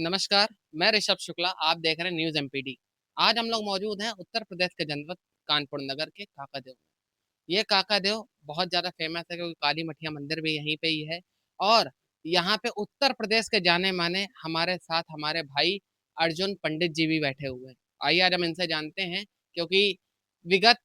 नमस्कार, मैं ऋषभ शुक्ला, आप देख रहे हैं न्यूज़ एमपीडी। आज हम लोग मौजूद हैं उत्तर प्रदेश के जनपद कानपुर नगर के काकादेव में। ये काकादेव बहुत ज़्यादा फेमस है क्योंकि काली मठिया मंदिर भी यहीं पे ही है और यहाँ पे उत्तर प्रदेश के जाने-माने हमारे साथ हमारे भाई अर्जुन पंडित जी भी बैठे हुए हैं। आइए आज हम इनसे जानते हैं क्योंकि विगत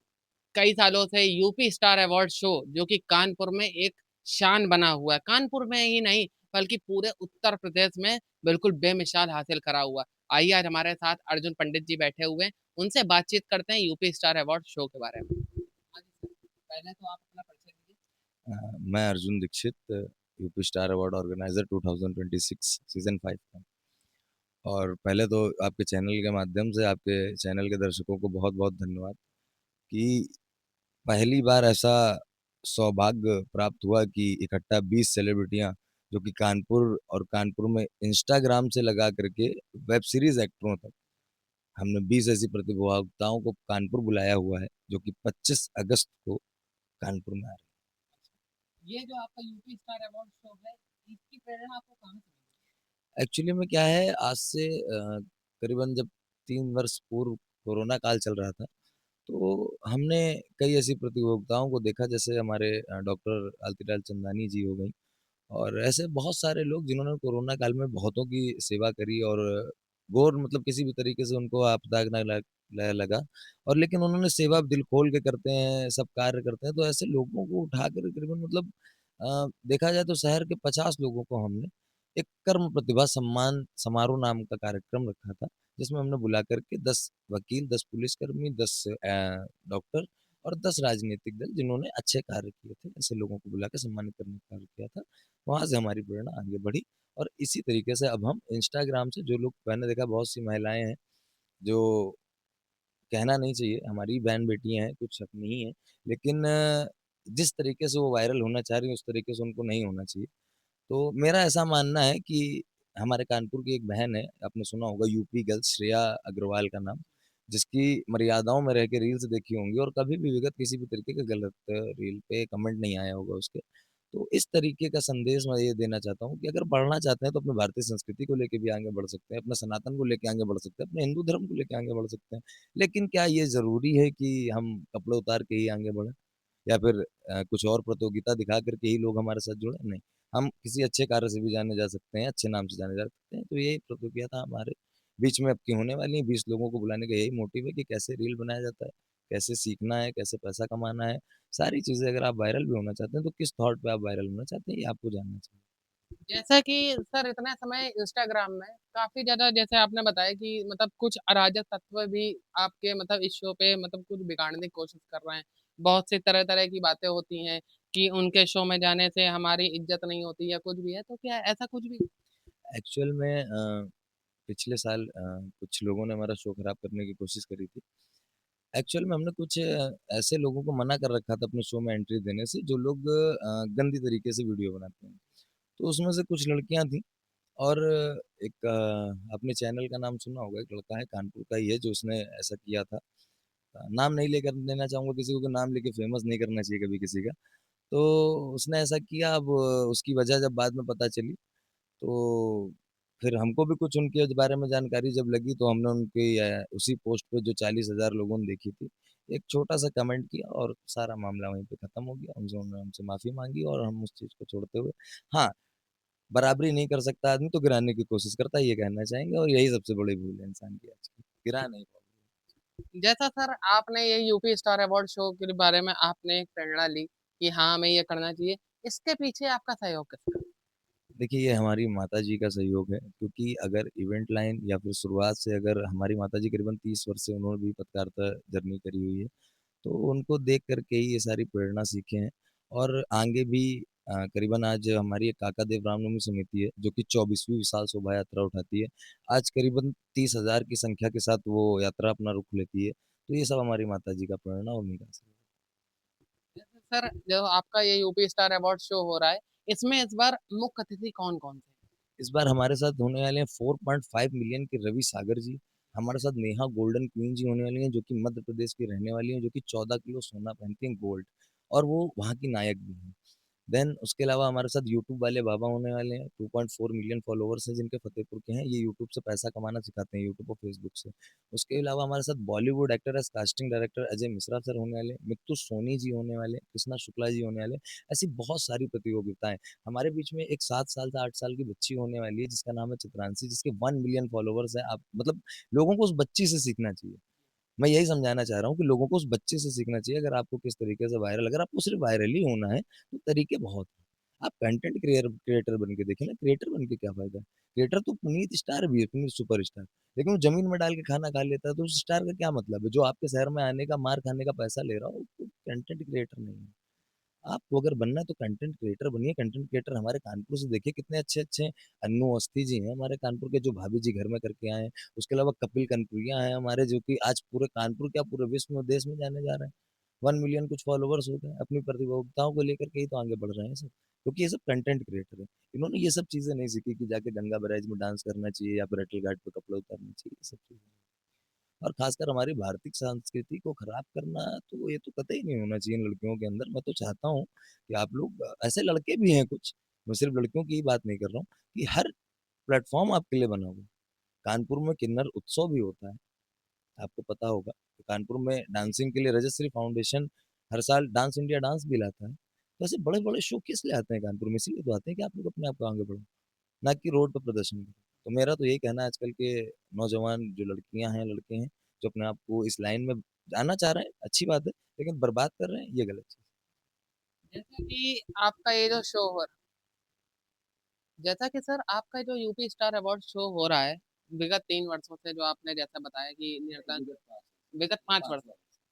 कई सालों से यूपी स्टार अवार्ड शो जो कि कानपुर में एक शान बना हुआ है। कानपुर में ही नहीं बल्कि पूरे उत्तर प्रदेश में बिल्कुल बेमिसाल हासिल करा हुआ है। आइए आज हमारे साथ अर्जुन पंडित जी बैठे हुए हैं, उनसे बातचीत करते हैं यूपी स्टार अवार्ड शो के बारे में। हाँ जी सर, पहले तो आप अपना परिचय दीजिए। मैं Arjun Dixit, UP star award organiser 2026 season 5 का। और पहले तो आपके चैनल के माध्यम से आपके चैनल के दर्शकों को बहुत बहुत धन्यवाद कि पहली बार ऐसा सौभाग्य प्राप्त हुआ कि इकट्ठा 20 सेलिब्रिटियां जो कि कानपुर और कानपुर में इंस्टाग्राम से लगा करके वेब सीरीज एक्टरों तक हमने 20 ऐसी प्रतिभागिताओं को कानपुर बुलाया हुआ है जो कि 25 अगस्त को कानपुर में आ रही ये जो आपका यूपी स्टार अवार्ड शो है, इसकी प्रेरणा आपको कहाँ से मिली? है। एक्चुअली में क्या है, आज से करीबन जब 3 वर्ष पूर्व कोरोना काल चल रहा था, तो हमने कई ऐसी प्रतियोगिताओं को देखा, जैसे हमारे डॉक्टर आलतीलाल चंदानी जी हो गई, और ऐसे बहुत सारे लोग जिन्होंने कोरोना काल में बहुतों की सेवा करी, और गौर मतलब किसी भी तरीके से उनको आपदा ना लगा, और लेकिन उन्होंने सेवा दिल खोल के करते हैं, सब कार्य करते हैं। तो ऐसे लोगों को उठाकर करीबन मतलब देखा जाए तो शहर के 50 लोगों को हमने एक कर्म प्रतिभा सम्मान समारोह नाम का कार्यक्रम रखा था, जिसमें हमने बुला करके 10 वकील, 10 पुलिसकर्मी, 10 डॉक्टर और 10 राजनीतिक दल जिन्होंने अच्छे कार्य किए थे, ऐसे लोगों को बुला के सम्मानित करने का कार्य किया था। वहाँ से हमारी प्रेरणा आगे बढ़ी, और इसी तरीके से अब हम इंस्टाग्राम से जो लोग, मैंने देखा बहुत सी महिलाएं हैं जो, कहना नहीं चाहिए, हमारी बहन बेटियां हैं, कुछ अपनी ही हैं, लेकिन जिस तरीके से वो वायरल होना चाह रही है उस तरीके से उनको नहीं होना चाहिए। तो मेरा ऐसा मानना है कि हमारे कानपुर की एक बहन है, आपने सुना होगा, यूपी गर्ल्स, श्रेया अग्रवाल का नाम, जिसकी मर्यादाओं में रह के रील्स देखी होंगी, और कभी भी विगत किसी भी तरीके का गलत रील पे कमेंट नहीं आया होगा उसके। तो इस तरीके का संदेश मैं ये देना चाहता हूँ कि अगर बढ़ना चाहते हैं तो अपने भारतीय संस्कृति को लेके भी आगे बढ़ सकते हैं, अपने सनातन को लेके आगे बढ़ सकते हैं, अपने हिंदू धर्म को लेके आगे बढ़ सकते हैं। लेकिन क्या ये ज़रूरी है कि हम कपड़े उतार के ही आगे बढ़ें, या फिर कुछ और प्रतियोगिता दिखा करके ही लोग हमारे साथ जुड़े? नहीं, हम किसी अच्छे कार्य से भी जाने जा सकते हैं, अच्छे नाम से जाने जा सकते हैं। तो यही प्रतियोगिता हमारे बीच में अब की होने वाली है। 20 लोगों को बुलाने का यही मोटिव है कि कैसे रील बनाया जाता है, कैसे सीखना है, कैसे पैसा कमाना है, सारी चीज़ें। अगर आप वायरल भी होना चाहते हैं, तो किस थॉट पे आप वायरल होना चाहते हैं, ये आपको जानना चाहिए। जैसा कि सर इतने समय इंस्टाग्राम में काफ़ी ज़्यादा जैसे आपने बताया कि मतलब कुछ अराजक तत्व भी आपके मतलब इस शो पे मतलब कुछ बिगाड़ने की कोशिश कर रहे हैं। बहुत सी तरह-तरह की बातें होती हैं कि उनके शो में जाने से हमारी इज़्ज़त नहीं होती या कुछ भी है, तो क्या ऐसा कुछ भी? एक्चुअल में पिछले साल कुछ लोगों ने हमारा शो खराब करने की कोशिश करी थी। एक्चुअल में हमने कुछ ऐसे लोगों को मना कर रखा था अपने शो में एंट्री देने से, जो लोग गंदी तरीके से वीडियो बनाते हैं। तो उसमें से कुछ लड़कियां थीं, और एक आपने चैनल का नाम सुना होगा, एक लड़का है कानपुर का ही है जो उसने ऐसा किया था। नाम नहीं लेकर देना चाहूँगा किसी को, कि नाम लेके फेमस नहीं करना चाहिए कभी किसी का। तो उसने ऐसा किया। अब उसकी वजह जब बाद में पता चली, तो फिर हमको भी कुछ उनके बारे में जानकारी जब लगी, तो हमने उनकी उसी पोस्ट पे जो 40,000 लोगों ने देखी थी, एक छोटा-सा कमेंट किया, और सारा मामला वहीं पे खत्म हो गया। उनसे उन्होंने हमसे माफ़ी माँगी, और हम उस चीज़ को छोड़ते हुए, हाँ, बराबरी नहीं कर सकता आदमी तो गिराने की कोशिश करता है, ये कहना चाहेंगे, और यही सबसे बड़ी भूल है इंसान की आज की, गिरा नहीं पाओगे। जैसा सर आपने ये यूपी स्टार अवार्ड शो के बारे में आपने एक प्रेरणा ली कि हाँ, हमें ये करना चाहिए। इसके पीछे आपका सहयोग किसका? देखिए, ये हमारी माताजी का सहयोग है, क्योंकि अगर इवेंट लाइन या फिर शुरुआत से, अगर हमारी माताजी करीबन 30 वर्ष से उन्होंने भी पत्रकारिता जर्नी करी हुई है, तो उनको देख कर के ही ये सारी प्रेरणा सीखे हैं। और आगे भी करीबन आज हमारी एक काकादेव रामनवमी समिति है, जो कि 24वीं विशाल शोभा यात्रा उठाती है। आज करीबन 30,000 की संख्या के साथ वो यात्रा अपना रुख लेती है। तो ये सब हमारी माताजी का प्रेरणा और उन्हीं का आशीर्वाद है। जैसे सर जो आपका ये यूपी स्टार अवार्ड शो हो रहा है, इसमें इस बार मुख्य अतिथि कौन-कौन से हैं? इस बार हमारे साथ होने वाले हैं 4.5 मिलियन के रवि सागर जी। हमारे साथ नेहा गोल्डन क्वीन जी होने वाली हैं, जो कि मध्य प्रदेश की रहने वाली हैं, जो कि 14 किलो सोना पहनती हैं गोल्ड, और वो वहाँ की नायक भी हैं। देन उसके अलावा हमारे साथ यूट्यूब वाले बाबा होने वाले हैं, 2.4 मिलियन फॉलोवर्स हैं जिनके फतेहपुर के हैं, ये यूट्यूब से पैसा कमाना सिखाते हैं, यूट्यूब और फेसबुक से। उसके अलावा हमारे साथ Bollywood actor as casting director Ajay Mishra sir होने वाले हैं, मित्तु सोनी जी होने वाले हैं, कृष्णा शुक्ला जी होने वाले हैं, ऐसी बहुत सारी प्रतियोगिताएँ। हमारे बीच में एक 7 साल से 8 साल की बच्ची होने वाली है जिसका नाम है चित्रांशी, जिसके 1 मिलियन फॉलोवर्स हैं। आप मतलब लोगों को उस बच्ची से सीखना चाहिए। मैं यही समझाना चाह रहा हूँ कि लोगों को उस बच्चे से सीखना चाहिए। अगर आपको किस तरीके से वायरल, अगर आपको सिर्फ वायरल ही होना है तो तरीके बहुत हैं। आप कंटेंट क्रिएटर बन के देखिए ना, क्रिएटर बन के क्या फ़ायदा है? क्रिएटर तो पुनीत स्टार भी है, पुनीत सुपरस्टार। लेकिन वो ज़मीन में डाल के खाना खा लेता है, तो उस स्टार का क्या मतलब है? जो आपके शहर में आने का, मार खाने का पैसा ले रहा हो, वो कंटेंट क्रिएटर नहीं है। आपको अगर बनना है तो कंटेंट क्रिएटर बनिए। कंटेंट क्रिएटर हमारे कानपुर से देखिए कितने अच्छे-अच्छे अन्नू अवस्थी जी हैं हमारे कानपुर के, जो भाभी जी घर में करके आए हैं। उसके अलावा कपिल कनपुरिया हैं हमारे, जो कि आज पूरे कानपुर क्या पूरे विश्व में, देश में जाने जा रहे हैं। 1 मिलियन कुछ फॉलोवर्स हो गए। अपनी प्रतियोगिताओं को लेकर के ही तो आगे बढ़ रहे हैं सब। क्योंकि ये सब कंटेंट क्रिएटर हैं। इन्होंने ये सब चीज़ें नहीं सीखी कि जाके गंगा बैराज में डांस करना चाहिए या फिर अटल घाट पे कपड़े उतारने चाहिए, ये सब चीज़ें। और खासकर हमारी भारतीय संस्कृति को खराब करना, तो ये तो कतई नहीं होना चाहिए इन लड़कियों के अंदर। मैं तो चाहता हूँ कि आप लोग, ऐसे लड़के भी हैं कुछ, मैं सिर्फ लड़कियों की ही बात नहीं कर रहा हूँ, कि हर प्लेटफ़ॉर्म आपके लिए बना हुआ है। कानपुर में किन्नर उत्सव भी होता है, आपको पता होगा। तो कानपुर में डांसिंग के लिए रजश्री फाउंडेशन हर साल डांस इंडिया डांस भी लाता है। तो ऐसे बड़े-बड़े शो किस लिए आते हैं कानपुर में? इसीलिए तो आते हैं कि आप लोग अपने आप को आगे बढ़ाओ, ना कि रोड पे प्रदर्शन करो। तो मेरा तो यही कहना है, आजकल के नौजवान जो लड़कियाँ हैं, लड़के हैं, जो अपने आप को इस लाइन में जाना चाह रहे हैं, अच्छी बात है, लेकिन बर्बाद कर रहे हैं, ये गलत चीज़ जैसा कि आपका ये जो शो हो जैसा कि सर आपका जो यूपी स्टार अवार्ड शो हो रहा है विगत 3 वर्षों से, जो आपने जैसा बताया कि विगत 5 वर्ष,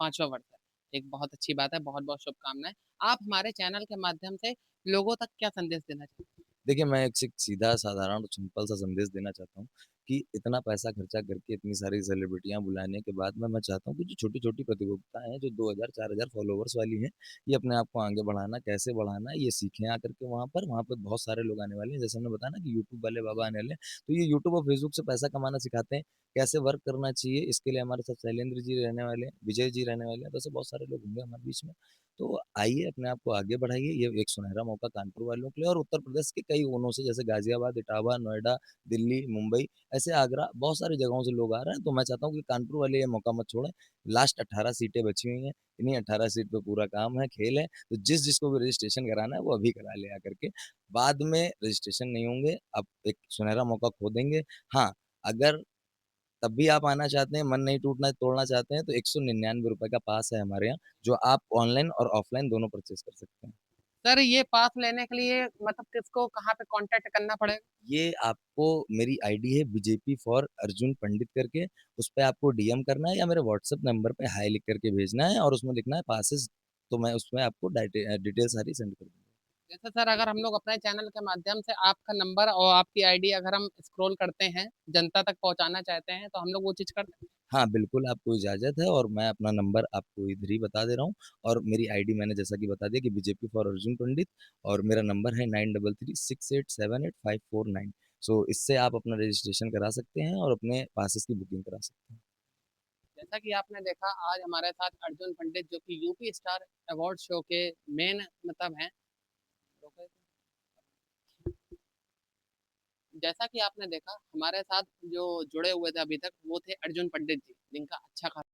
5वां वर्ष है। एक बहुत अच्छी बात है, बहुत बहुत शुभकामनाएं। आप हमारे चैनल के माध्यम से लोगों तक क्या संदेश देना चाहते हैं? देखिए, मैं एक सीधा साधारण और सिंपल सा संदेश देना चाहता हूँ कि इतना पैसा खर्चा करके इतनी सारी सेलिब्रिटियाँ बुलाने के बाद में मैं चाहता हूँ कि जो छोटी-छोटी प्रतियोगिताएँ हैं, जो 2000 4000 फॉलोवर्स वाली हैं, ये अपने आप को आगे बढ़ाना, कैसे बढ़ाना है, ये सीखें आकर के वहाँ पे बहुत सारे लोग आने वाले हैं। जैसे हमने बताया ना कि यूट्यूब वाले बाबा आने वाले हैं, तो ये यूट्यूब और फेसबुक से पैसा कमाना सिखाते हैं, कैसे वर्क करना चाहिए, इसके लिए हमारे साथ शैलेंद्र जी रहने वाले हैं, विजय जी रहने वाले हैं, तो ऐसे बहुत सारे लोग होंगे हमारे बीच में। तो आइए, अपने आप को आगे बढ़ाइए, ये एक सुनहरा मौका कानपुर वालों के लिए और उत्तर प्रदेश के कई कोनों से, जैसे गाज़ियाबाद, इटावा, नोएडा, दिल्ली, मुंबई, ऐसे आगरा, बहुत सारी जगहों से लोग आ रहे हैं। तो मैं चाहता हूँ कि कानपुर वाले ये मौका मत छोड़ें। लास्ट 18 सीटें बची हुई हैं, इन्हीं 18 सीट पे पूरा काम है, खेल है। तो जिसको भी रजिस्ट्रेशन कराना है, वो अभी करा ले आकर के। बाद में रजिस्ट्रेशन नहीं होंगे, आप एक सुनहरा मौका खो देंगे। हाँ, अगर तब भी आप आना चाहते हैं, मन नहीं टूटना तोड़ना चाहते हैं, तो ₹199 का पास है हमारे यहाँ, जो आप ऑनलाइन और ऑफलाइन दोनों परचेज़ कर सकते हैं। सर ये पास लेने के लिए मतलब किसको कहाँ पे कांटेक्ट करना पड़ेगा? ये आपको, मेरी आईडी है बीजेपी फॉर अर्जुन पंडित करके, उस पे आपको डीएम करना है या मेरे व्हाट्सएप नंबर पे हाय लिख करके भेजना है और उसमें लिखना है पासेस, तो मैं उसमें आपको डिटेल सारी सेंड कर दूँगा। जैसे सर अगर हम लोग अपने चैनल के माध्यम से आपका नंबर और आपकी आईडी अगर हम स्क्रॉल करते हैं, जनता तक पहुंचाना चाहते हैं, तो हम लोग वो चीज़ कर सकते हाँ, बिल्कुल आपको इजाज़त है और मैं अपना नंबर आपको इधर ही बता दे रहा हूँ और मेरी आईडी मैंने जैसा कि बता दिया कि बीजेपी फॉर अर्जुन पंडित और मेरा नंबर है 9336878549। सो इससे आप अपना रजिस्ट्रेशन करा सकते हैं और अपने पासेस की बुकिंग करा सकते हैं। हैं। जैसा कि आपने देखा आज हमारे साथ अर्जुन पंडित जो कि यूपी स्टार अवार्ड शो के मेन मतलब हैं। जैसा कि आपने देखा हमारे साथ जो जुड़े हुए थे अभी तक वो थे अर्जुन पंडित जी, जिनका अच्छा खासा